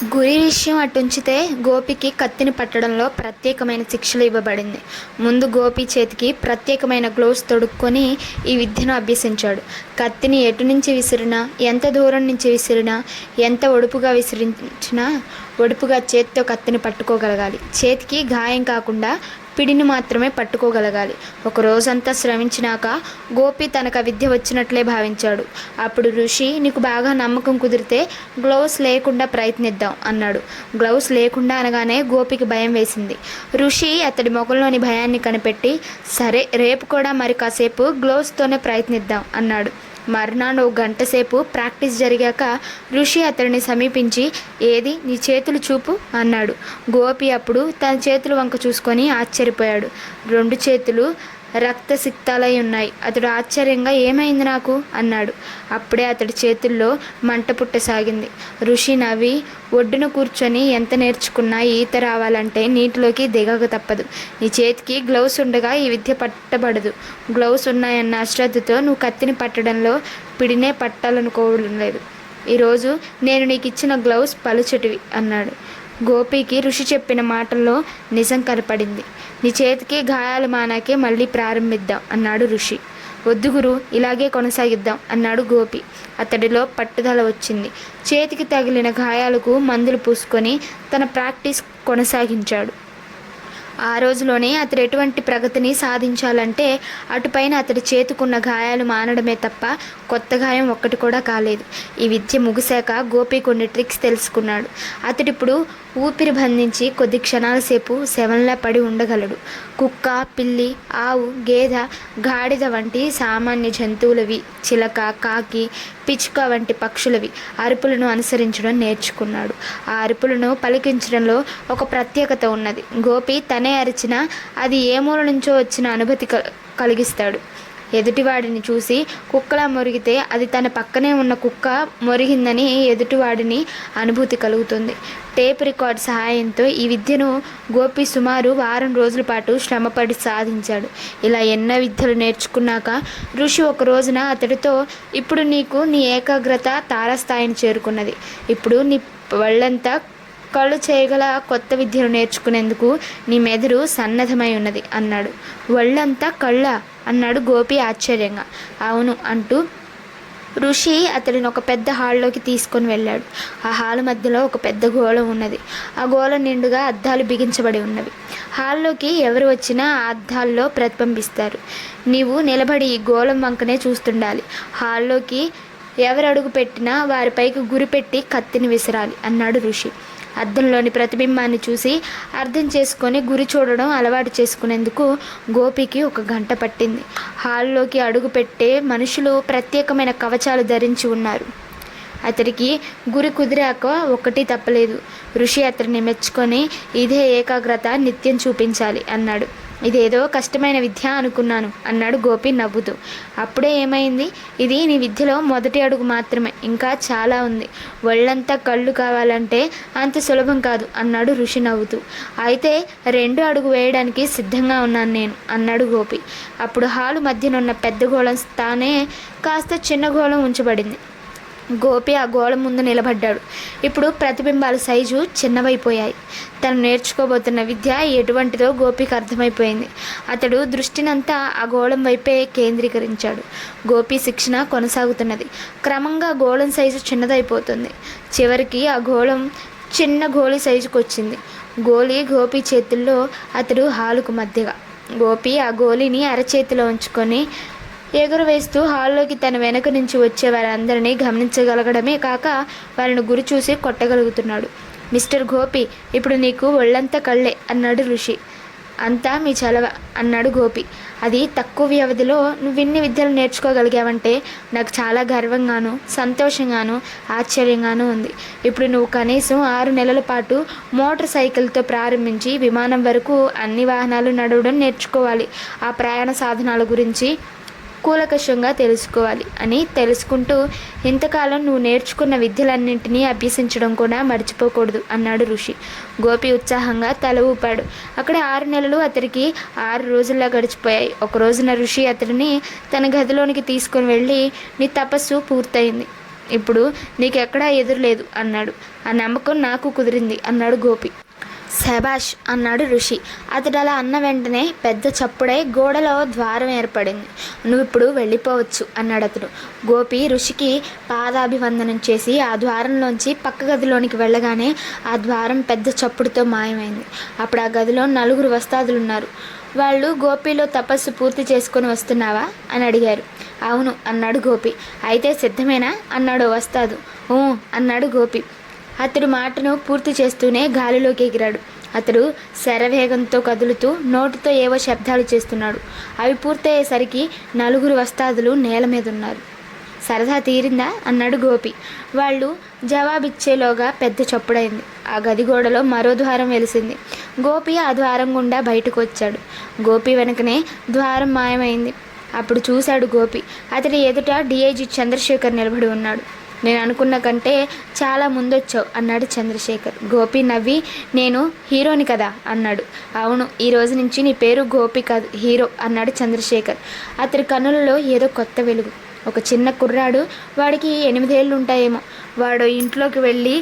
గురి విషయం అటుంచితే గోపికి కత్తిని పట్టడంలో ప్రత్యేకమైన శిక్షలు ఇవ్వబడింది. ముందు గోపి చేతికి ప్రత్యేకమైన గ్లోవ్స్ తొడుక్కొని ఈ విద్యను అభ్యసించాడు. కత్తిని ఎటు నుంచి విసిరినా, ఎంత దూరం నుంచి విసిరినా, ఎంత ఒడుపుగా విసిరించినా ఒడుపుగా చేతితో కత్తిని పట్టుకోగలగాలి. చేతికి గాయం కాకుండా పిడిని మాత్రమే పట్టుకోగలగాలి. ఒక రోజంతా శ్రమించినాక గోపి తనకు ఆ విద్య వచ్చినట్లే భావించాడు. అప్పుడు ఋషి, నీకు బాగా నమ్మకం కుదిరితే గ్లౌస్ లేకుండా ప్రయత్నిద్దాం అన్నాడు. గ్లౌస్ లేకుండా అనగానే గోపికి భయం వేసింది. ఋషి అతడి మొగంలోని భయాన్ని కనిపెట్టి, సరే రేపు కూడా మరి కాసేపు గ్లౌస్తోనే ప్రయత్నిద్దాం అన్నాడు. మర్నాడు 1 గంట సేపు ప్రాక్టీస్ జరిగాక ఋషి అతడిని సమీపించి, ఏది నీ చేతులు చూపు అన్నాడు. గోపి అప్పుడు తన చేతుల వంక చూసుకొని ఆశ్చర్యపోయాడు. 2 చేతులు రక్తసిక్తాలై ఉన్నాయి. అతడు ఆశ్చర్యంగా, ఏమైంది నాకు అన్నాడు. అప్పుడే అతడి చేతుల్లో మంట పుట్టసాగింది. ఋషి నవ్వి, ఒడ్డున కూర్చొని ఎంత నేర్చుకున్నా ఈత రావాలంటే నీటిలోకి దిగక తప్పదు. నీ చేతికి గ్లౌస్ ఉండగా ఈ విద్య పట్టబడదు. గ్లౌస్ ఉన్నాయన్న అశ్రద్ధతో నువ్వు కత్తిని పట్టడంలో పిడినే పట్టాలనుకోవడం లేదు. ఈరోజు నేను నీకు ఇచ్చిన గ్లౌస్ పలుచటివి అన్నాడు. గోపికి ఋషి చెప్పిన మాటల్లో నిజం కనపడింది. నీ చేతికి గాయాలు మానాకే మళ్ళీ ప్రారంభిద్దాం అన్నాడు ఋషి. వద్దు గురు, ఇలాగే కొనసాగిద్దాం అన్నాడు గోపి. అతడిలో పట్టుదల వచ్చింది. చేతికి తగిలిన గాయాలకు మందులు పూసుకొని తన ప్రాక్టీస్ కొనసాగించాడు. ఆ రోజులోనే అతడు ఎటువంటి ప్రగతిని సాధించాలంటే అటుపైన అతడి చేతుకున్న గాయాలు మానడమే తప్ప కొత్త గాయం ఒక్కటి కూడా కాలేదు. ఈ విద్య ముగిశాక గోపి కొన్ని ట్రిక్స్ తెలుసుకున్నాడు. అతడిప్పుడు ఊపిరి బంధించి కొద్ది క్షణాల సేపు శవంలా పడి ఉండగలడు. కుక్క, పిల్లి, ఆవు, గేదె, గాడిద వంటి సామాన్య జంతువులవి, చిలక, కాకి, పిచ్చుక వంటి పక్షులవి అరుపులను అనుసరించడం నేర్చుకున్నాడు. ఆ అరుపులను పలికించడంలో ఒక ప్రత్యేకత ఉన్నది. గోపి తనే అరిచినా అది ఏ మూల నుంచో వచ్చిన అనుభూతి కలిగిస్తాడు. ఎదుటివాడిని చూసి కుక్కలా మొరిగితే అది తన పక్కనే ఉన్న కుక్క మొరిగిందని ఎదుటివాడిని అనుభూతి కలుగుతుంది. టేప్ రికార్డ్ సహాయంతో ఈ విద్యను గోపి సుమారు 1 వారం రోజుల పాటు శ్రమపడి సాధించాడు. ఇలా ఎన్నో విద్యలు నేర్చుకున్నాక ఋషి ఒక రోజున అతడితో, ఇప్పుడు నీకు నీ ఏకాగ్రత తారాస్థాయిని చేరుకున్నది. ఇప్పుడు నీ వాళ్ళంతా కళ్ళు చేయగల కొత్త విద్యను నేర్చుకునేందుకు నీ మెదడు సన్నద్ధమై ఉన్నది అన్నాడు. ఒళ్ళంతా కళ్ళ అన్నాడు గోపి ఆశ్చర్యంగా. అవును అంటూ ఋషి అతడిని ఒక పెద్ద హాల్లోకి తీసుకొని వెళ్ళాడు. ఆ హాల్ మధ్యలో ఒక పెద్ద గోళం ఉన్నది. ఆ గోళం నిండుగా అద్దాలు బిగించబడి ఉన్నవి. హాల్లోకి ఎవరు వచ్చినా ఆ అద్దాల్లో ప్రతిబింబిస్తారు. నీవు నిలబడి ఈ గోళం వంకనే చూస్తుండాలి. హాల్లోకి ఎవరు అడుగు పెట్టినా వారిపైకి గురిపెట్టి కత్తిని విసరాలి అన్నాడు ఋషి. అద్దంలోని ప్రతిబింబాన్ని చూసి అర్థం చేసుకొని గురి చూడడం అలవాటు చేసుకునేందుకు గోపికి 1 గంట పట్టింది. హాల్లోకి అడుగు పెట్టే మనుషులు ప్రత్యేకమైన కవచాలు ధరించి ఉన్నారు. అతడికి గురి కుదిరాక ఒక్కటి తప్పలేదు. ఋషి అతడిని మెచ్చుకొని, ఇదే ఏకాగ్రత, నిత్యం చూపించాలి అన్నాడు. ఇదేదో కష్టమైన విద్య అనుకున్నాను అన్నాడు గోపి నవ్వుతూ. అప్పుడే ఏమైంది? ఇది నీ విద్యలో మొదటి అడుగు మాత్రమే, ఇంకా చాలా ఉంది. ఒళ్ళంతా కళ్ళు కావాలంటే అంత సులభం కాదు అన్నాడు ఋషి నవ్వుతూ. అయితే 2 అడుగు వేయడానికి సిద్ధంగా ఉన్నాను నేను అన్నాడు గోపి. అప్పుడు హాలు మధ్యనున్న పెద్ద గోళం తానే కాస్త చిన్న గోళం ఉంచబడింది. గోపి ఆ గోళం ముందు నిలబడ్డాడు. ఇప్పుడు ప్రతిబింబాల సైజు చిన్నవైపోయాయి. తను నేర్చుకోబోతున్న విద్య ఎటువంటిదో గోపికి అర్థమైపోయింది. అతడు దృష్టినంతా ఆ గోళం వైపే కేంద్రీకరించాడు. గోపి శిక్షణ కొనసాగుతున్నది. క్రమంగా గోళం సైజు చిన్నదైపోతుంది. చివరికి ఆ గోళం చిన్న గోళీ సైజుకు వచ్చింది. గోళీ గోపి చేతుల్లో, అతడు హాలుకు మధ్యగా. గోపి ఆ గోళీని అరచేతిలో ఉంచుకొని ఎగురవేస్తూ హాల్లోకి తన వెనక నుంచి వచ్చే వారందరినీ గమనించగలగడమే కాక వారిని గురి చూసి కొట్టగలుగుతున్నాడు. మిస్టర్ గోపి, ఇప్పుడు నీకు ఒళ్ళంతా కళ్ళే అన్నాడు ఋషి. అంతా మీ చలవ అన్నాడు గోపి. అది తక్కువ వ్యవధిలో నువ్విన్ని విద్యలు నేర్చుకోగలిగావంటే నాకు చాలా గర్వంగాను, సంతోషంగాను, ఆశ్చర్యంగానూ ఉంది. ఇప్పుడు నువ్వు కనీసం 6 నెలల పాటు మోటార్ సైకిల్తో ప్రారంభించి విమానం వరకు అన్ని వాహనాలు నడవడం నేర్చుకోవాలి. ఆ ప్రయాణ సాధనాల గురించి కూలకషంగా తెలుసుకోవాలి అని తెలుసుకుంటూ ఇంతకాలం నువ్వు నేర్చుకున్న విద్యలన్నింటినీ అభ్యసించడం కూడా మర్చిపోకూడదు అన్నాడు ఋషి. గోపి ఉత్సాహంగా తల ఊపాడు. అక్కడ 6 నెలలు అతడికి 6 రోజుల్లా గడిచిపోయాయి. ఒక రోజున ఋషి అతడిని తన గదిలోనికి తీసుకొని వెళ్ళి, నీ తపస్సు పూర్తయింది. ఇప్పుడు నీకెక్కడా ఎదురులేదు అన్నాడు. ఆ నమ్మకం నాకు కుదిరింది అన్నాడు గోపి. శభాష్ అన్నాడు ఋషి. అతడు అలా అన్న వెంటనే పెద్ద చప్పుడై గోడలో ద్వారం ఏర్పడింది. నువ్వు ఇప్పుడు వెళ్ళిపోవచ్చు అన్నాడు అతడు. గోపి ఋషికి పాదాభివందనం చేసి ఆ ద్వారంలోంచి పక్క గదిలోనికి వెళ్ళగానే ఆ ద్వారం పెద్ద చప్పుడుతో మాయమైంది. అప్పుడు ఆ గదిలో 4 వస్తాదులున్నారు. వాళ్ళు గోపిలో తపస్సు పూర్తి చేసుకొని వస్తున్నావా అని అడిగారు. అవును అన్నాడు గోపి. అయితే సిద్ధమేనా అన్నాడు వస్తాదు. ఊ అన్నాడు గోపి. అతడు మాటను పూర్తి చేస్తూనే గాలిలోకి ఎగిరాడు. అతడు శరవేగంతో కదులుతూ నోటితో ఏవో శబ్దాలు చేస్తున్నాడు. అవి పూర్తయ్యేసరికి 4 వస్తాదులు నేల మీద ఉన్నారు. సరదా తీరిందా అన్నాడు గోపి. వాళ్ళు జవాబిచ్చేలోగా పెద్ద చప్పుడైంది. ఆ గది గోడలో మరో ద్వారం వెలిసింది. గోపి ఆ ద్వారం గుండా బయటకు వచ్చాడు. గోపి వెనకనే ద్వారం మాయమైంది. అప్పుడు చూశాడు గోపి. అతడి ఎదుట డిఐజీ చంద్రశేఖర్ నిలబడి ఉన్నాడు. నేను అనుకున్న కంటే చాలా ముందొచ్చావు అన్నాడు చంద్రశేఖర్. గోపి నవ్వి నేను హీరోని కదా అన్నాడు. అవును, ఈ రోజు నుంచి నీ పేరు గోపి కాదు హీరో అన్నాడు చంద్రశేఖర్. అతడి కన్నులలో ఏదో కొత్త వెలుగు. ఒక చిన్న కుర్రాడు, వాడికి 8 ఏళ్ళు ఉంటాయేమో. వాడు ఇంట్లోకి వెళ్ళి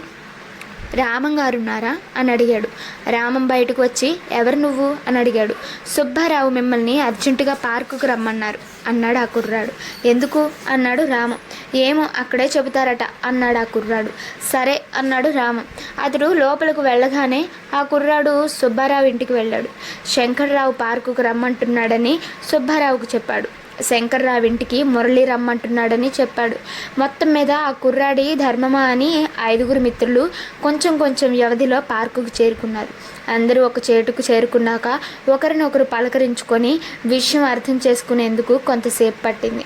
రామం గారున్నారా అని అడిగాడు. రామం బయటకు వచ్చి ఎవరు నువ్వు అని అడిగాడు. సుబ్బారావు మిమ్మల్ని అర్జెంటుగా పార్కుకు రమ్మన్నారు అన్నాడు ఆ కుర్రాడు. ఎందుకు అన్నాడు రామం. ఏమో అక్కడే చెబుతారట అన్నాడు ఆ కుర్రాడు. సరే అన్నాడు రామం. అతడు లోపలికి వెళ్ళగానే ఆ కుర్రాడు సుబ్బారావు ఇంటికి వెళ్ళాడు. శంకర్రావు పార్కుకు రమ్మంటున్నాడని సుబ్బారావుకు చెప్పాడు. శంకర్రావు ఇంటికి మురళి రమ్మంటున్నాడని చెప్పాడు. మొత్తం మీద ఆ కుర్రాడి ధర్మమా అని 5 మిత్రులు కొంచెం కొంచెం వ్యవధిలో పార్కుకు చేరుకున్నారు. అందరూ ఒక చేటుకు చేరుకున్నాక ఒకరినొకరు పలకరించుకొని విషయం అర్థం చేసుకునేందుకు కొంతసేపు పట్టింది.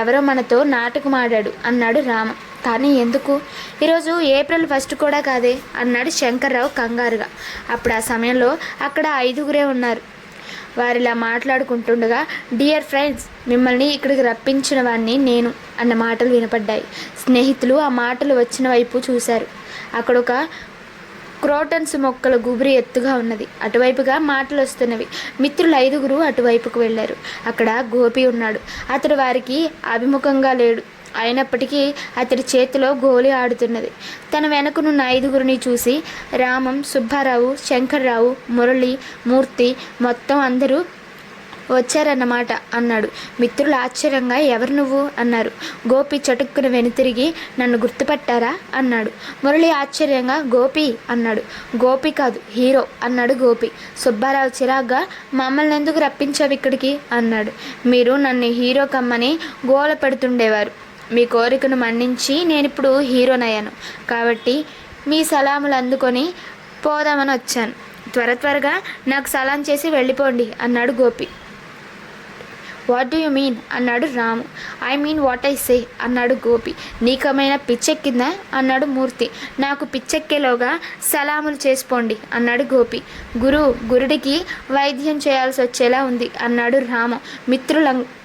ఎవరో మనతో నాటకం ఆడాడు అన్నాడు రామ. కానీ ఎందుకు? ఈరోజు ఏప్రిల్ 1 కూడా కాదే అన్నాడు శంకర్రావు కంగారుగా. అప్పుడు ఆ సమయంలో అక్కడ 5 ఉన్నారు. వారిలా మాట్లాడుకుంటుండగా డియర్ ఫ్రెండ్స్, మిమ్మల్ని ఇక్కడికి రప్పించిన వాడిని నేను అన్న మాటలు వినపడ్డాయి. స్నేహితులు ఆ మాటలు వచ్చిన వైపు చూశారు. అక్కడ ఒక క్రోటన్స్ మొక్కల గుబురి ఎత్తుగా ఉన్నది. అటువైపుగా మాటలు వస్తున్నవి. మిత్రులు 5 అటువైపుకు వెళ్ళారు. అక్కడ గోపి ఉన్నాడు. అతడు వారికి అభిముఖంగా లేడు. అయినప్పటికీ అతడి చేతిలో గోలి ఆడుతున్నది. తన వెనకనున్న 5 చూసి రామం, సుబ్బారావు, శంకర్రావు, మురళి, మూర్తి మొత్తం అందరూ వచ్చారన్నమాట అన్నాడు. మిత్రులు ఆశ్చర్యంగా ఎవరు నువ్వు అన్నారు. గోపి చటుక్కున వెనుతిరిగి నన్ను గుర్తుపట్టారా అన్నాడు. మురళి ఆశ్చర్యంగా గోపి అన్నాడు. గోపి కాదు హీరో అన్నాడు గోపి. సుబ్బారావు చిరాగ్గా మమ్మల్ని ఎందుకు రప్పించావు ఇక్కడికి అన్నాడు. మీరు నన్ను హీరో కమ్మని గోల పెడుతుండేవారు. మీ కోరికను మన్నించి నేనిప్పుడు హీరోనయ్యాను. కాబట్టి మీ సలాములు అందుకొని పోదామని వచ్చాను. త్వరగా నాకు సలాం చేసి వెళ్ళిపోండి అన్నాడు Gopi. What do you mean అన్నాడు Ramu. I mean what I say అన్నాడు గోపి. నీకమైనా పిచ్చెక్కిందా అన్నాడు మూర్తి. నాకు పిచ్చెక్కేలోగా సలాములు చేసుకోండి అన్నాడు గోపి. గురుడికి వైద్యం చేయాల్సి వచ్చేలా ఉంది అన్నాడు రాము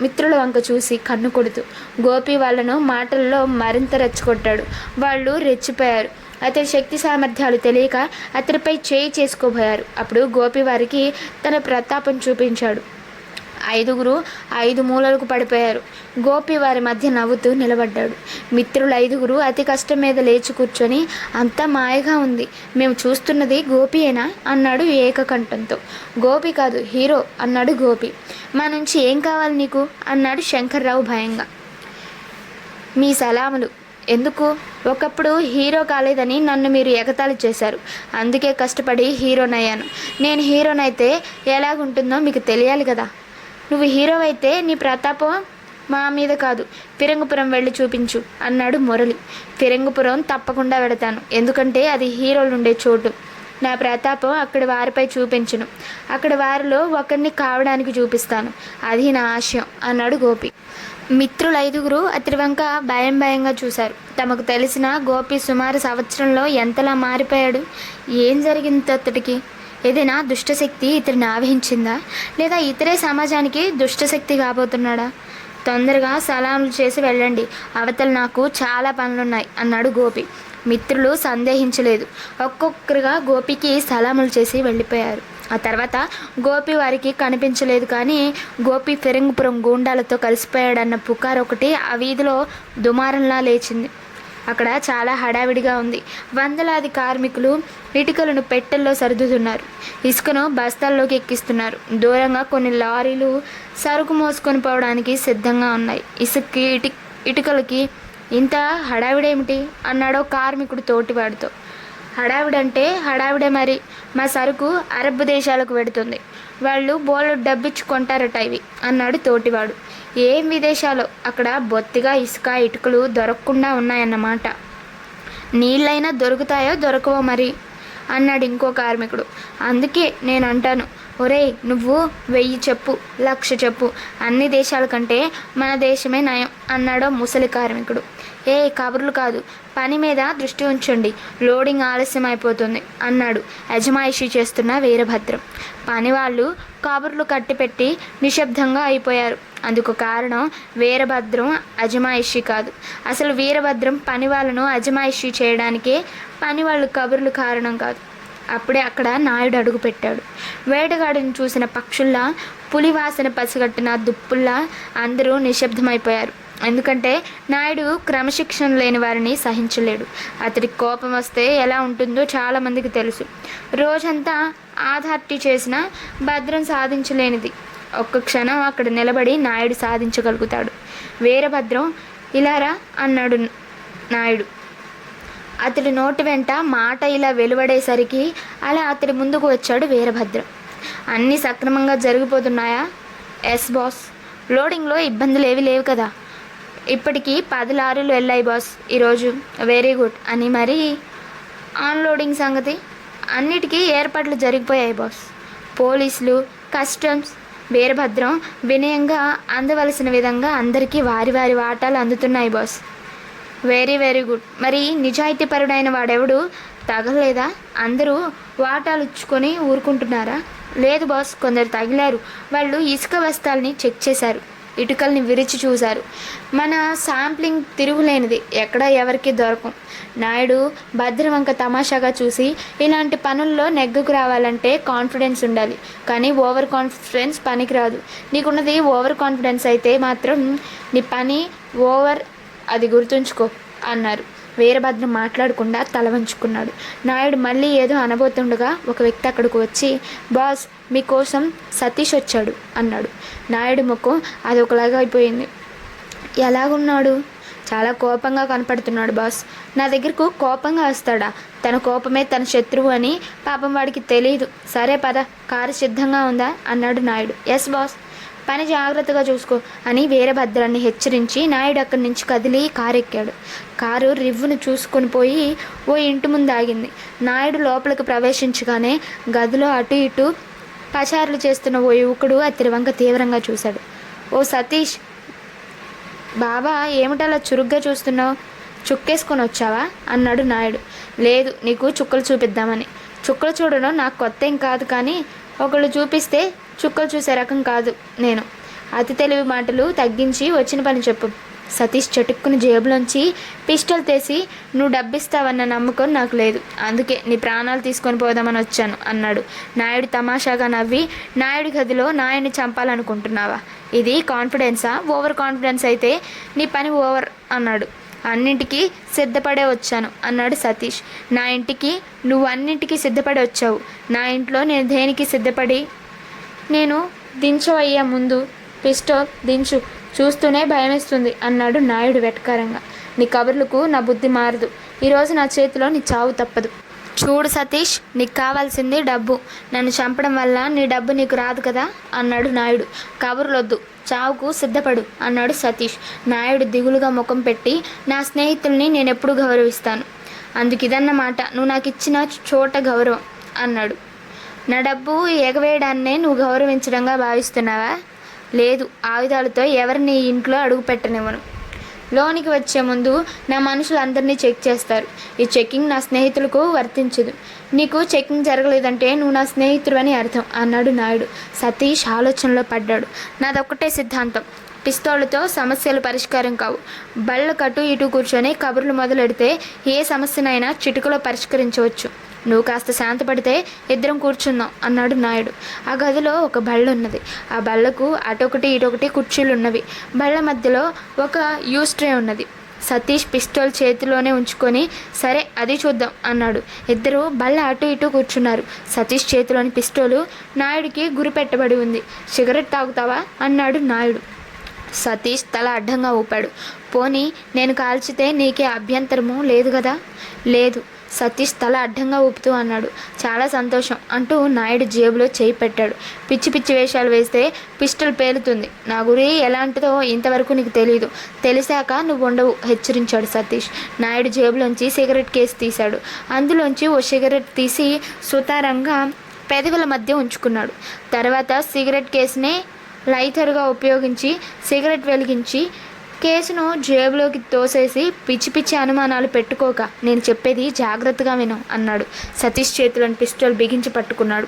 మిత్రుల వంక చూసి కన్ను కొడుతూ. గోపి వాళ్ళను మాటల్లో మరింత రెచ్చగొట్టాడు. వాళ్ళు రెచ్చిపోయారు. అతడి శక్తి సామర్థ్యాలు తెలియక అతడిపై చేయి చేసుకోబోయారు. అప్పుడు గోపి వారికి తన ప్రతాపం చూపించాడు. 5 మూలలకు పడిపోయారు. గోపి వారి మధ్య నవ్వుతూ నిలబడ్డాడు. మిత్రులు 5 అతి కష్టం మీద లేచి కూర్చొని అంతా మాయగా ఉంది, మేము చూస్తున్నది గోపియేనా అన్నాడు ఏకకంఠంతో. గోపి కాదు హీరో అన్నాడు గోపి. మా నుంచి ఏం కావాలి నీకు అన్నాడు శంకర్రావు భయంగా. మీ సలాములు. ఎందుకు? ఒకప్పుడు హీరో కాలేదని నన్ను మీరు ఎగతాళి చేశారు. అందుకే కష్టపడి హీరోనయ్యాను. నేను హీరోనైతే ఎలాగుంటుందో మీకు తెలియాలి కదా. నువ్వు హీరో అయితే నీ ప్రతాపం మా మీద కాదు, ఫిరంగిపురం వెళ్ళి చూపించు అన్నాడు మురళి. ఫిరంగిపురం తప్పకుండా వెళతాను, ఎందుకంటే అది హీరోలు ఉండే చోటు. నా ప్రతాపం అక్కడి వారిపై చూపించను. అక్కడి వారిలో ఒకరిని కావడానికి చూపిస్తాను. అది నా ఆశయం అన్నాడు గోపి. మిత్రులు 5 అతడి వంక భయంగా చూశారు. తమకు తెలిసిన గోపి సుమారు సంవత్సరంలో ఎంతలా మారిపోయాడు. ఏం జరిగింది అతడికి? ఏదైనా దుష్టశక్తి ఇతడిని ఆవహించిందా, లేదా ఇతరే సమాజానికి దుష్టశక్తి కాబోతున్నాడా? తొందరగా సలాములు చేసి వెళ్ళండి, అవతల నాకు చాలా పనులున్నాయి అన్నాడు గోపి. మిత్రులు సందేహించలేదు. ఒక్కొక్కరుగా గోపికి సలాములు చేసి వెళ్ళిపోయారు. ఆ తర్వాత గోపి వారికి కనిపించలేదు. కానీ గోపి ఫిరంగిపురం గూండాలతో కలిసిపోయాడన్న పుకారు ఒకటి ఆ వీధిలో దుమారంలా లేచింది. అక్కడ చాలా హడావిడిగా ఉంది. వందలాది కార్మికులు ఇటుకలను పెట్టెల్లో సర్దుతున్నారు. ఇసుకను బస్తాల్లోకి ఎక్కిస్తున్నారు. దూరంగా కొన్ని లారీలు సరుకు మోసుకొని పోవడానికి సిద్ధంగా ఉన్నాయి. ఇటుకలకి ఇంత హడావిడేమిటి అన్నాడో కార్మికుడు తోటివాడితో. హడావిడంటే హడావిడే మరి. మా సరుకు అరబ్ దేశాలకు వెడుతుంది. వాళ్ళు బోళ్ళు డబ్బిచ్చి కొంటారట ఇవి అన్నాడు తోటివాడు. ఏం విదేశాలు, అక్కడ బొత్తిగా ఇసుక ఇటుకలు దొరకకుండా ఉన్నాయన్నమాట. నీళ్ళైనా దొరుకుతాయో దొరకవో మరి అన్నాడు ఇంకో కార్మికుడు. అందుకే నేను అంటాను, ఒరేయ్ నువ్వు 1000 చెప్పు, 1,00,000 చెప్పు, అన్ని దేశాల కంటే మన దేశమే నయం అన్నాడో ముసలి కార్మికుడు. కబుర్లు కాదు, పని మీద దృష్టి ఉంచండి, లోడింగ్ ఆలస్యం అయిపోతుంది అన్నాడు అజమాయిషీ చేస్తున్న వీరభద్రం. పనివాళ్ళు కబుర్లు కట్టిపెట్టి నిశ్శబ్దంగా అయిపోయారు. అందుకు కారణం వీరభద్రం అజమాయిషీ కాదు, అసలు వీరభద్రం పనివాళ్ళను అజమాయిషీ చేయడానికే పనివాళ్ళు కబుర్లు కారణం కాదు. అప్పుడే అక్కడ నాయుడు అడుగు పెట్టాడు. వేటగాడిని చూసిన పక్షుల్లా, పులి వాసన పసిగట్టిన దుప్పుల్లా అందరూ నిశ్శబ్దమైపోయారు. ఎందుకంటే నాయుడు క్రమశిక్షణ లేని వారిని సహించలేడు. అతడికి కోపం వస్తే ఎలా ఉంటుందో చాలామందికి తెలుసు. రోజంతా ఆధార్టీ చేసినా భద్రం సాధించలేనిది ఒక్క క్షణం అక్కడ నిలబడి నాయుడు సాధించగలుగుతాడు. వీరభద్రం ఇలారా అన్నాడు నాయుడు. అతడి నోటి వెంట మాట ఇలా వెలువడేసరికి అలా అతడి ముందుకు వచ్చాడు వీరభద్రం. అన్నీ సక్రమంగా జరిగిపోతున్నాయా? Yes boss. లోడింగ్లో ఇబ్బందులు ఏవి లేవు కదా? ఇప్పటికీ 10 లారీలు వెళ్ళాయి బాస్ ఈరోజు. Very good. అని మరి ఆన్లోడింగ్ సంగతి? అన్నిటికీ ఏర్పాట్లు జరిగిపోయాయి బాస్. పోలీసులు, కస్టమ్స్. వీరభద్రం వినయంగా అందవలసిన విధంగా అందరికీ వారి వారి వాటాలు అందుతున్నాయి బాస్. Very very good. మరి నిజాయితీపరుడైన వాడెవడు తగలేదా? అందరూ వాటాలు ఇచ్చుకొని ఊరుకుంటున్నారా? లేదు బాస్, కొందరు తగిలారు. వాళ్ళు ఇసుక బస్తాల్ని చెక్ చేశారు, ఇటుకల్ని విరిచి చూశారు. మన శాంప్లింగ్ తిరుగులేనిది, ఎక్కడ ఎవరికి దొరకం. నాయుడు భద్రవంక తమాషాగా చూసి, ఇలాంటి పనుల్లో నెగ్గుకు రావాలంటే కాన్ఫిడెన్స్ ఉండాలి, కానీ ఓవర్ కాన్ఫిడెన్స్ పనికిరాదు. నీకున్నది ఓవర్ కాన్ఫిడెన్స్ అయితే మాత్రం నీ పని ఓవర్, అది గుర్తుంచుకో అన్నారు. వీరభద్రం మాట్లాడకుండా తల వంచుకున్నాడు. నాయుడు మళ్ళీ ఏదో అనబోతుండగా ఒక వ్యక్తి అక్కడికి వచ్చి, బాస్ మీకోసం సతీష్ వచ్చాడు అన్నాడు. నాయుడు ముఖం అదొకలాగా అయిపోయింది. ఎలాగున్నాడు? చాలా కోపంగా కనపడుతున్నాడు బాస్. నా దగ్గరకు కోపంగా వస్తాడా? తన కోపమే తన శత్రువు అని పాపం వాడికి తెలియదు. సరే పద, కారు సిద్ధంగా ఉందా అన్నాడు నాయుడు. Yes boss. పని జాగ్రత్తగా చూసుకో అని వీరభద్రాన్ని హెచ్చరించి నాయుడు అక్కడి నుంచి కదిలి కారు ఎక్కాడు. కారు రివ్వును చూసుకొని పోయి ఓ ఇంటి ముందు ఆగింది. నాయుడు లోపలికి ప్రవేశించగానే గదిలో అటు ఇటు పచారులు చేస్తున్న ఓ యువకుడు అతని వంక తీవ్రంగా చూశాడు. ఓ సతీష్ బాబా, ఏమిటలా చురుగ్గా చూస్తున్నావు? చుక్కేసుకొని వచ్చావా అన్నాడు నాయుడు. లేదు, నీకు చుక్కలు చూపిద్దామని. చుక్కలు చూడడం నాకు కొత్త ఏం కాదు, కానీ ఒకళ్ళు చూపిస్తే చుక్కలు చూసే రకం కాదు నేను. అతి తెలివి మాటలు తగ్గించి వచ్చిన పని చెప్పు. సతీష్ చటుక్కుని జేబులోంచి పిస్టల్ తీసి, నువ్వు డబ్బిస్తావన్న నమ్మకం నాకు లేదు, అందుకే నీ ప్రాణాలు తీసుకొని పోదామని వచ్చాను అన్నాడు. నాయుడు తమాషాగా నవ్వి, నాయుడి గదిలో నాయుడిని చంపాలనుకుంటున్నావా? ఇది కాన్ఫిడెన్సా? ఓవర్ కాన్ఫిడెన్స్ అయితే నీ పని ఓవర్ అన్నాడు. అన్నింటికీ సిద్ధపడే వచ్చాను అన్నాడు సతీష్. నా ఇంటికి నువ్వు అన్నింటికీ సిద్ధపడి వచ్చావు, నా ఇంట్లో నేను దేనికి సిద్ధపడి? నేను దించవయ్యా, ముందు పిస్టల్ దించు, చూస్తూనే భయమేస్తుంది అన్నాడు నాయుడు వెటకారంగా. నీ కబుర్లకు నా బుద్ధి మారదు, ఈరోజు నా చేతిలో నీ చావు తప్పదు. చూడు సతీష్, నీకు కావాల్సింది డబ్బు, నన్ను చంపడం వల్ల నీ డబ్బు నీకు రాదు కదా అన్నాడు నాయుడు. కబుర్లొద్దు, చావుకు సిద్ధపడు అన్నాడు సతీష్. నాయుడు దిగులుగా ముఖం పెట్టి, నా స్నేహితుల్ని నేను ఎప్పుడు గౌరవిస్తాను, అందుకు ఇదన్నమాట నువ్వు నాకు ఇచ్చిన చోట గౌరవం అన్నాడు. నా డబ్బు ఎగవేయడాన్నే నువ్వు గౌరవించడంగా భావిస్తున్నావా? లేదు, ఆయుధాలతో ఎవరిని ఇంట్లో అడుగు పెట్టనివ్వను. లోనికి వచ్చే ముందు నా మనుషులందరినీ చెక్ చేస్తారు. ఈ చెక్కింగ్ నా స్నేహితులకు వర్తించదు. నీకు చెక్కింగ్ జరగలేదంటే నువ్వు నా స్నేహితుడు అని అర్థం అన్నాడు నాయుడు. సతీష్ ఆలోచనలో పడ్డాడు. నాదొక్కటే సిద్ధాంతం, పిస్తోళ్లతో సమస్యలు పరిష్కారం కావు. బళ్ళ కటు ఇటు కూర్చొని కబుర్లు మొదలెడితే ఏ సమస్యనైనా చిటికలో పరిష్కరించవచ్చు. నువ్వు కాస్త శాంతపడితే ఇద్దరం కూర్చుందాం అన్నాడు నాయుడు. ఆ గదిలో ఒక బళ్ళ ఉన్నది. ఆ బళ్ళకు అటొకటి ఇటొకటి కుర్చీలు ఉన్నవి. బళ్ళ మధ్యలో ఒక యూస్ ట్రే ఉన్నది. సతీష్ పిస్టల్ చేతిలోనే ఉంచుకొని సరే అది చూద్దాం అన్నాడు. ఇద్దరు బల్ల అటు ఇటు కూర్చున్నారు. సతీష్ చేతిలోని పిస్టోలు నాయుడికి గురి పెట్టబడి ఉంది. సిగరెట్ తాగుతావా అన్నాడు నాయుడు. సతీష్ తల అడ్డంగా ఊపాడు. పోనీ నేను కాల్చితే నీకే అభ్యంతరము లేదు కదా? లేదు. సతీష్ తల అడ్డంగా ఊపుతూ అన్నాడు. చాలా సంతోషం అంటూ నాయుడు జేబులో చేయి పెట్టాడు. పిచ్చి పిచ్చి వేషాలు వేస్తే పిస్టల్ పేలుతుంది. నా గురి ఎలాంటిదో ఇంతవరకు నీకు తెలియదు. తెలిసాక నువ్వు ఉండవు హెచ్చరించాడు సతీష్. నాయుడు జేబులోంచి సిగరెట్ కేసు తీశాడు. అందులోంచి ఓ సిగరెట్ తీసి సుతారంగా పెదవుల మధ్య ఉంచుకున్నాడు. తర్వాత సిగరెట్ కేసునే లైటర్గా ఉపయోగించి సిగరెట్ వెలిగించి కేసును జేబులోకి తోసేసి పిచ్చి పిచ్చి అనుమానాలు పెట్టుకోక నేను చెప్పేది జాగ్రత్తగా విను అన్నాడు. సతీష్ చేతులను పిస్టల్ బిగించి పట్టుకున్నాడు.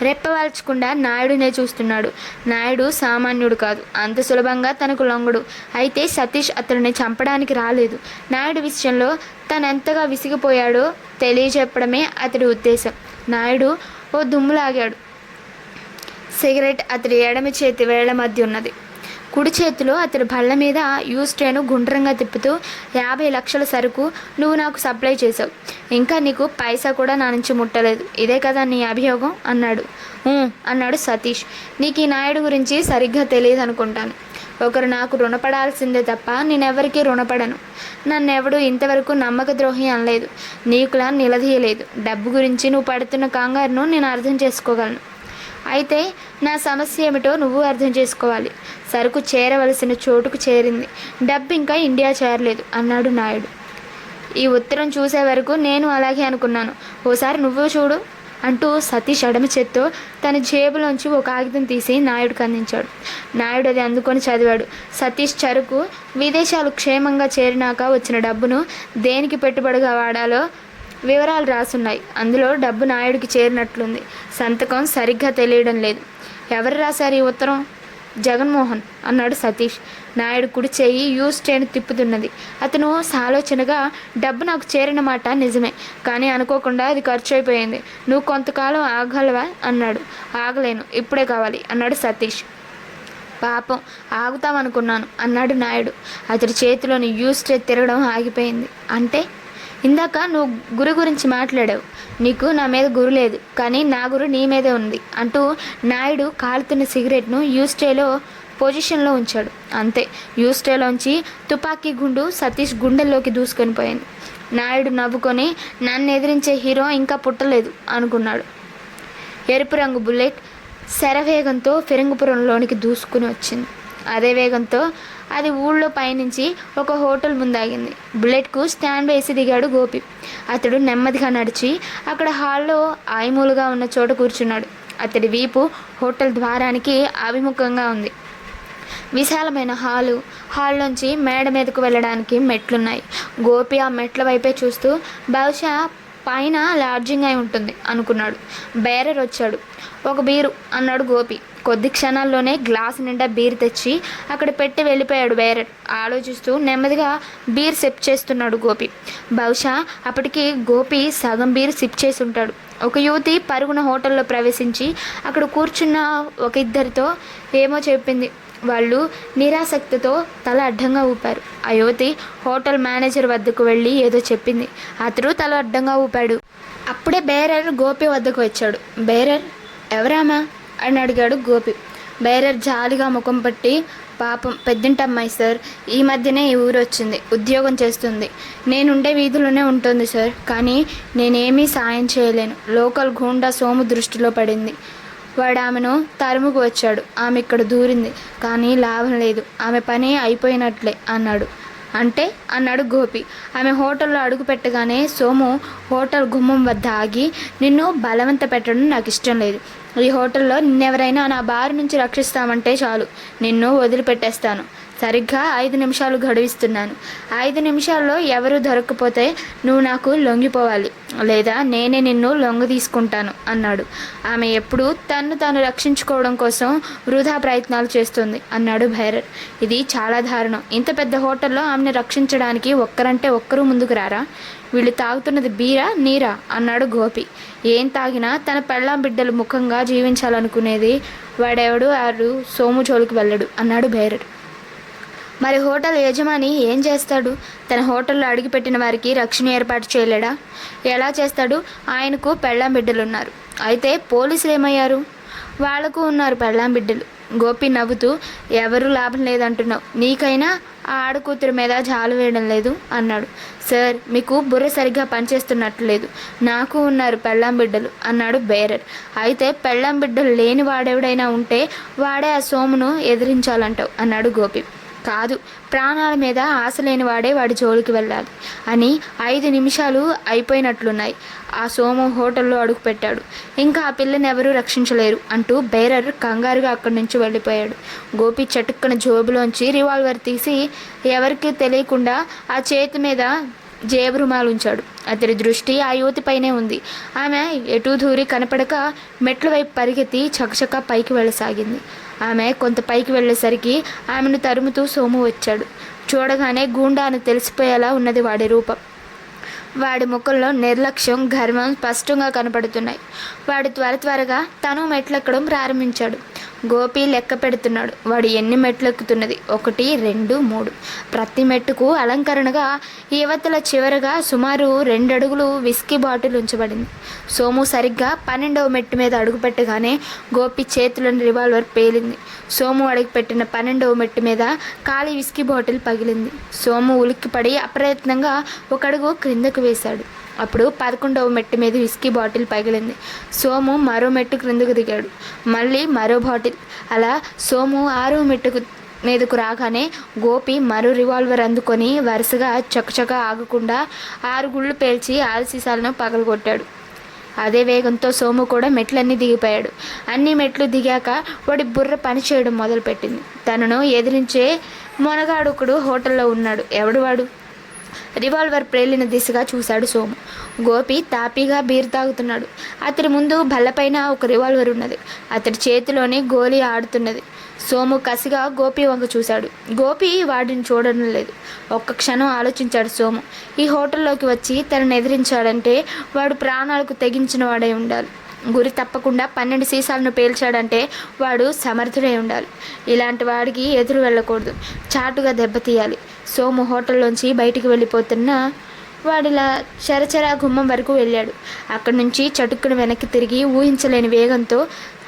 రెప్పవాల్చకుండా నాయుడునే చూస్తున్నాడు. నాయుడు సామాన్యుడు కాదు. అంత సులభంగా తనకు లొంగడు. అయితే సతీష్ అతడిని చంపడానికి రాలేదు. నాయుడు విషయంలో తనెంతగా విసిగిపోయాడో తెలియజెప్పడమే అతడి ఉద్దేశం. నాయుడు ఓ దుమ్ములాగాడు. సిగరెట్ అతడి ఎడమ చేతి వేళ్ల మధ్య ఉన్నది. కుడి చేతిలో అతడి బళ్ళ మీద యూస్ ట్రేను గుండ్రంగా తిప్పుతూ 50 లక్షల సరుకు నువ్వు నాకు సప్లై చేసావు. ఇంకా నీకు పైసా కూడా నా నుంచి ముట్టలేదు. ఇదే కదా నీ అభియోగం అన్నాడు. అన్నాడు సతీష్. నీకు ఈ నాయుడు గురించి సరిగ్గా తెలియదు అనుకుంటాను. ఒకరు నాకు రుణపడాల్సిందే తప్ప నేనెవరికీ రుణపడను. నన్నెవడూ ఇంతవరకు నమ్మక ద్రోహి అనలేదు. నీకులా నిలదీయలేదు. డబ్బు గురించి నువ్వు పడుతున్న కంగారును నేను అర్థం చేసుకోగలను. అయితే నా సమస్య ఏమిటో నువ్వు అర్థం చేసుకోవాలి. సరుకు చేరవలసిన చోటుకు చేరింది. డబ్బు ఇంకా ఇండియా చేరలేదు అన్నాడు నాయుడు. ఈ ఉత్తరం చూసే వరకు నేను అలాగే అనుకున్నాను. ఓసారి నువ్వు చూడు అంటూ సతీష్ ఎడమ చేత్తో తన జేబులోంచి ఒక కాగితం తీసి నాయుడుకు అందించాడు. నాయుడు అది అందుకొని చదివాడు. సతీష్ చెరుకు విదేశాలు క్షేమంగా చేరినాక వచ్చిన డబ్బును దేనికి పెట్టుబడిగా వాడాలో వివరాలు రాసున్నాయి. అందులో డబ్బు నాయుడికి చేరినట్లుంది. సంతకం సరిగ్గా తెలియడం లేదు. ఎవరు రాశారు ఈ ఉత్తరం? జగన్మోహన్ అన్నాడు సతీష్. నాయుడు కుడి చేయి యూస్ ట్రేను తిప్పుతున్నది. అతను సాలోచనగా డబ్బు నాకు చేరిన మాట నిజమే, కానీ అనుకోకుండా అది ఖర్చు అయిపోయింది. నువ్వు కొంతకాలం ఆగలవా అన్నాడు. ఆగలేను, ఇప్పుడే కావాలి అన్నాడు సతీష్. పాపం ఆగుతామనుకున్నాను అన్నాడు నాయుడు. అతడి చేతిలోని యూస్ ట్రే తిరగడం ఆగిపోయింది. అంటే ఇందాక నువ్వు గురి గురించి మాట్లాడావు. నీకు నా మీద గురి లేదు, కానీ నా గురి నీ మీదే ఉంది అంటూ నాయుడు కాలుతున్న సిగరెట్ను యూస్ ట్రేలో పొజిషన్లో ఉంచాడు. అంతే, యూస్ ట్రేలోంచి తుపాకీ గుండు సతీష్ గుండెల్లోకి దూసుకొని పోయింది. నాయుడు నవ్వుకొని నన్ను ఎదిరించే హీరో ఇంకా పుట్టలేదు అనుకున్నాడు. ఎరుపు రంగు బుల్లెట్ శరవేగంతో ఫిరంగిపురంలోనికి దూసుకుని వచ్చింది. అదే వేగంతో అది ఊళ్ళో పయనించి ఒక హోటల్ ముందాగింది. బుల్లెట్కు స్టాండ్ వేసి దిగాడు గోపి. అతడు నెమ్మదిగా నడిచి అక్కడ హాల్లో ఆయమూలుగా ఉన్న చోట కూర్చున్నాడు. అతడి వీపు హోటల్ ద్వారానికి అభిముఖంగా ఉంది. విశాలమైన హాల్లోంచి మేడ మీదకు వెళ్ళడానికి మెట్లున్నాయి. గోపి ఆ మెట్ల వైపే చూస్తూ బహుశా పైన లాడ్జింగ్ అయి ఉంటుంది అనుకున్నాడు. బేరర్ వచ్చాడు. ఒక బీరు అన్నాడు గోపి. కొద్ది క్షణాల్లోనే గ్లాసు నిండా బీర్ తెచ్చి అక్కడ పెట్టి వెళ్ళిపోయాడు బేరర్. ఆలోచిస్తూ నెమ్మదిగా బీర్ సిప్ చేస్తున్నాడు గోపి. బహుశా అప్పటికి గోపి సగం బీర్ సిప్ చేసి ఉంటాడు. ఒక యువతి పరుగున హోటల్లో ప్రవేశించి అక్కడ కూర్చున్న ఒక ఇద్దరితో ఏమో చెప్పింది. వాళ్ళు నిరాసక్తితో తల అడ్డంగా ఊపారు. ఆ యువతి హోటల్ మేనేజర్ వద్దకు వెళ్ళి ఏదో చెప్పింది. అతడు తల అడ్డంగా ఊపాడు. అప్పుడే బేరర్ గోపి వద్దకు వచ్చాడు. బేరర్ ఎవరామా అని అడిగాడు గోపి. బేరర్ జాలిగా ముఖం పట్టి, పాపం పెద్దింటమ్మాయి సార్, ఈ మధ్యనే ఈ ఊరు వచ్చింది, ఉద్యోగం చేస్తుంది. నేనుండే వీధిలోనే ఉంటుంది సార్, కానీ నేనేమీ సాయం చేయలేను. లోకల్ గూండా సోము దృష్టిలో పడింది. వాడు ఆమెను తరుముకు వచ్చాడు. ఆమె ఇక్కడ దూరింది, కానీ లాభం లేదు. ఆమె పని అయిపోయినట్లే అన్నాడు. అంటే అన్నాడు గోపి. ఆమె హోటల్లో అడుగు పెట్టగానే సోము హోటల్ గుమ్మం వద్ద ఆగి, నిన్ను బలవంత పెట్టడం నాకు ఇష్టం లేదు. ఈ హోటల్లో నిన్నెవరైనా నా బారి నుంచి రక్షిస్తామంటే చాలు, నిన్ను వదిలిపెట్టేస్తాను. సరిగ్గా 5 నిమిషాలు గడువిస్తున్నాను. 5 నిమిషాల్లో ఎవరు దొరక్కపోతే నువ్వు నాకు లొంగిపోవాలి, లేదా నేనే నిన్ను లొంగ తీసుకుంటాను అన్నాడు. ఆమె ఎప్పుడూ తాను రక్షించుకోవడం కోసం వృధా ప్రయత్నాలు చేస్తుంది అన్నాడు భైరర్. ఇది చాలా దారుణం. ఇంత పెద్ద హోటల్లో ఆమెను రక్షించడానికి ఒక్కరంటే ఒక్కరూ ముందుకు రారా? వీళ్ళు తాగుతున్నది బీరా నీరా అన్నాడు గోపి. ఏం తాగినా తన పెళ్ళాం బిడ్డలు ముఖంగా జీవించాలనుకునేది వాడెవడు ఆడు సోము జోలికి వెళ్ళడు అన్నాడు భైరర్. మరి హోటల్ యజమాని ఏం చేస్తాడు? తన హోటల్లో అడుగుపెట్టిన వారికి రక్షణ ఏర్పాటు చేయలేడా? ఎలా చేస్తాడు? ఆయనకు పెళ్ళాం బిడ్డలున్నారు. అయితే పోలీసులు ఏమయ్యారు? వాళ్లకు ఉన్నారు పెళ్ళాం బిడ్డలు. గోపి నవ్వుతూ, ఎవరూ లాభం లేదంటున్నావు, నీకైనా ఆ ఆడకూతురు మీద జాలు వేయడం లేదు అన్నాడు. సార్, మీకు బుర్ర సరిగ్గా పనిచేస్తున్నట్లు లేదు. నాకు ఉన్నారు పెళ్ళాం బిడ్డలు అన్నాడు బేరర్. అయితే పెళ్ళాం బిడ్డలు లేని వాడెవడైనా ఉంటే వాడే ఆ సోమును ఎదిరించాలంటావు అన్నాడు గోపి. కాదు, ప్రాణాల మీద ఆశ లేనివాడే వాడి జోలికి వెళ్ళాలి అని 5 నిమిషాలు అయిపోయినట్లున్నాయి. ఆ సోము హోటల్లో అడుగుపెట్టాడు. ఇంకా ఆ పిల్లని ఎవరూ రక్షించలేరు అంటూ బేరర్ కంగారుగా అక్కడి నుంచి వెళ్ళిపోయాడు. గోపి చటుక్కన జోబులోంచి రివాల్వర్ తీసి ఎవరికీ తెలియకుండా ఆ చేతి మీద జేబు రుమాలు ఉంచాడు. అతడి దృష్టి ఆ యువతిపైనే ఉంది. ఆమె ఎటూ దూరి కనపడక మెట్ల వైపు పరిగెత్తి చకచకా పైకి వెళ్ళసాగింది. ఆమె కొంత పైకి వెళ్ళేసరికి ఆమెను తరుముతూ సోము వచ్చాడు. చూడగానే గూండా అని తెలిసిపోయేలా ఉన్నది వాడి రూపం. వాడి ముఖంలో నిర్లక్ష్యం, గర్వం స్పష్టంగా కనపడుతున్నాయి. వాడు త్వరగా తను మెట్లెక్కడం ప్రారంభించాడు. గోపి లెక్క పెడుతున్నాడు. వాడు ఎన్ని మెట్లు ఎక్కుతున్నది? 1, 2, 3. ప్రతి మెట్టుకు అలంకరణగా యువతల చివరగా సుమారు 2 అడుగులు విస్కీ బాటిల్ ఉంచబడింది. సోము సరిగ్గా 12వ మెట్టు మీద అడుగుపెట్టగానే గోపి చేతిలోని రివాల్వర్ పేలింది. సోము అడుగుపెట్టిన 12వ మెట్టు మీద ఖాళీ విస్కీ బాటిల్ పగిలింది. సోము ఉలిక్కిపడి అప్రయత్నంగా ఒక అడుగు క్రిందకు వేశాడు. అప్పుడు 11వ మెట్టు మీద విస్కీ బాటిల్ పగిలింది. సోము మరో మెట్టు క్రిందకు దిగాడు. మళ్ళీ మరో బాటిల్. అలా సోము 6వ మెట్టుకు మీదకు రాగానే గోపి మరో రివాల్వర్ అందుకొని వరుసగా చకచక ఆగకుండా 6 గుళ్ళు పేల్చి 6 సీసాలను పగలగొట్టాడు. అదే వేగంతో సోము కూడా మెట్లన్నీ దిగిపోయాడు. అన్ని మెట్లు దిగాక వాడి బుర్ర పనిచేయడం మొదలుపెట్టింది. తనను ఎదిరించే మొనగాడొకడు హోటల్లో ఉన్నాడు. ఎవడు వాడు? రివాల్వర్ ప్రేలిన దిశగా చూశాడు సోము. గోపి తాపీగా బీర్ తాగుతున్నాడు. అతడి ముందు బల్లపైన ఒక రివాల్వర్ ఉన్నది. అతడి చేతిలోని గోలీ ఆడుతున్నది. సోము కసిగా గోపి వంక చూశాడు. గోపి వాడిని చూడడం లేదు. ఒక్క క్షణం ఆలోచించాడు సోము. ఈ హోటల్లోకి వచ్చి తనను ఎదిరించాడంటే వాడు ప్రాణాలకు తెగించిన వాడై ఉండాలి. గురి తప్పకుండా 12 సీసాలను పేల్చాడంటే వాడు సమర్థుడై ఉండాలి. ఇలాంటి వాడికి ఎదురు వెళ్ళకూడదు. చాటుగా దెబ్బతీయాలి. సోము హోటల్లోంచి బయటికి వెళ్ళిపోతున్న వాడిలా చరచరా గుమ్మం వరకు వెళ్ళాడు. అక్కడి నుంచి చటుక్కును వెనక్కి తిరిగి ఊహించలేని వేగంతో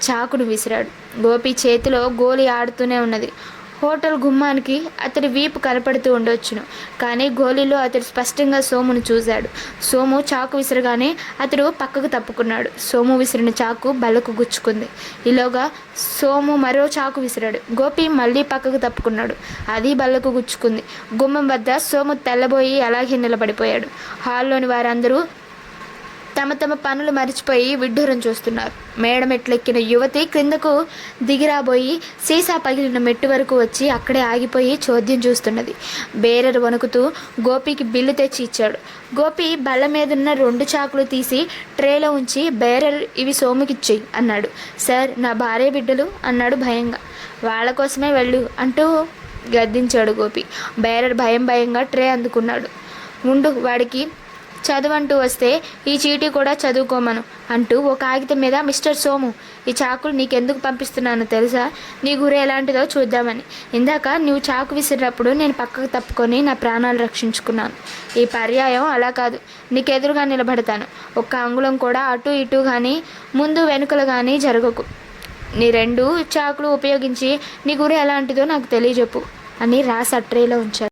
చాకును విసిరాడు. గోపి చేతిలో గోలీ ఆడుతూనే ఉన్నది. హోటల్ గుమ్మానికి అతడి వీపు కనపడుతూ ఉండొచ్చును, కానీ గోలీలో అతడు స్పష్టంగా సోమును చూశాడు. సోము చాకు విసరగానే అతడు పక్కకు తప్పుకున్నాడు. సోము విసిరిన చాకు బల్లకు గుచ్చుకుంది. ఈలోగా సోము మరో చాకు విసిరాడు. గోపి మళ్ళీ పక్కకు తప్పుకున్నాడు. అది బల్లకు గుచ్చుకుంది. గుమ్మం వద్ద సోము తెల్లబోయి అలాగే నిలబడిపోయాడు. హాల్లోని వారందరూ తమ తమ పనులు మరిచిపోయి విడ్డూరం చూస్తున్నారు. మేడమెట్లెక్కిన యువతి క్రిందకు దిగిరాబోయి సీసా పగిలిన మెట్టు వరకు వచ్చి అక్కడే ఆగిపోయి చోద్యం చూస్తున్నది. బేరర్ వణుకుతూ గోపికి బిల్లు తెచ్చి ఇచ్చాడు. గోపి బల్ల మీదున్న 2 చాకులు తీసి ట్రేలో ఉంచి, బేరర్ ఇవి సోముకిచ్చేయి అన్నాడు. సార్, నా భార్య బిడ్డలు అన్నాడు భయంగా. వాళ్ళ కోసమే వెళ్ళు అంటూ గద్దించాడు గోపి. బేరర్ భయంగా ట్రే అందుకున్నాడు. ముందు వాడికి చదువంటూ వస్తే ఈ చీటీ కూడా చదువుకోమను అంటూ ఒక కాగితం మీద, మిస్టర్ సోము, ఈ చాకులు నీకెందుకు పంపిస్తున్నానో తెలుసా? నీ గురి ఎలాంటిదో చూద్దామని. ఇందాక నువ్వు చాకు విసిరినప్పుడు నేను పక్కకు తప్పుకొని నా ప్రాణాలు రక్షించుకున్నాను. ఈ పర్యాయం అలా కాదు. నీకెదురుగా నిలబడతాను. ఒక్క అంగుళం కూడా అటు ఇటు కానీ ముందు వెనుకలు కానీ జరగకు. నీ 2 చాకులు ఉపయోగించి నీ గురి ఎలాంటిదో నాకు తెలియజెప్పు అని రాసి ట్రేలో ఉంచాడు.